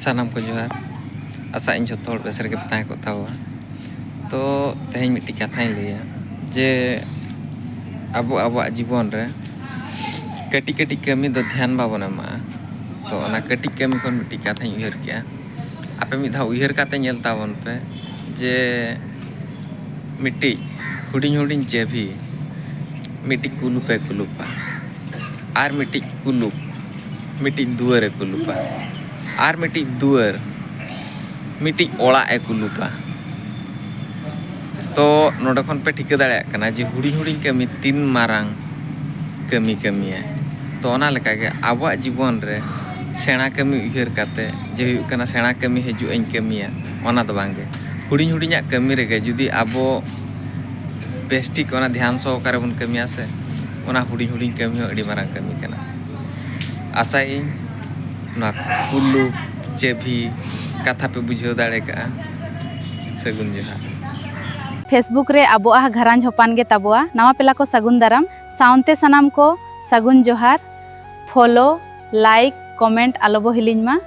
सानाम को जोहार आशा इन जो बेस रे बताए को थावा तो तेज मिट्टी कथा लिया जे अब जीवन रे कटी कटी कमी दो ध्यान बाबन एमा तो ना कटी कमी को मिट्टी कथा उहर के आपे मिद धाव उहर काते नेल ताबन पे जे मिट्टी हुडिंग हुडिंग जेभी मिट्टी कुलुपे कुलुपा आर मिट्टी कुलुप मिट्टी दुआरे कुलुपा आर मिट्टी दुआर मिट्टी ओड़ा ए कुलुपा तो नोडे खन पे ठिका दाड़े कना जे हुडिंग हुडिंग कमी तीन मारांग कमी कमी है तो ओना लेका के आबो जीवन रे सेना कमी उहर काते जे हुयु कना सेना कमी हजू इन कमिया ओना तो बांगे हुडिंग हुडिंग कमी रे जुदी आबो बेस्टिक ओना ध्यान सहकारे बन कमिया से ओना हुडिंग हुडिंग कमी अड़ी मारांग कमी कना आशा इन ना कुल्लू जेभी कथा पे बुझाव दाड़े का सगुन जोहार फेसबुक रे आबोआ घरांज होपान गे ताबोआ नवा पेला को सगुन दाराम साउंते सनाम को सगुन जोहार फॉलो लाइक कमेंट आलोबो हिलिंग मा।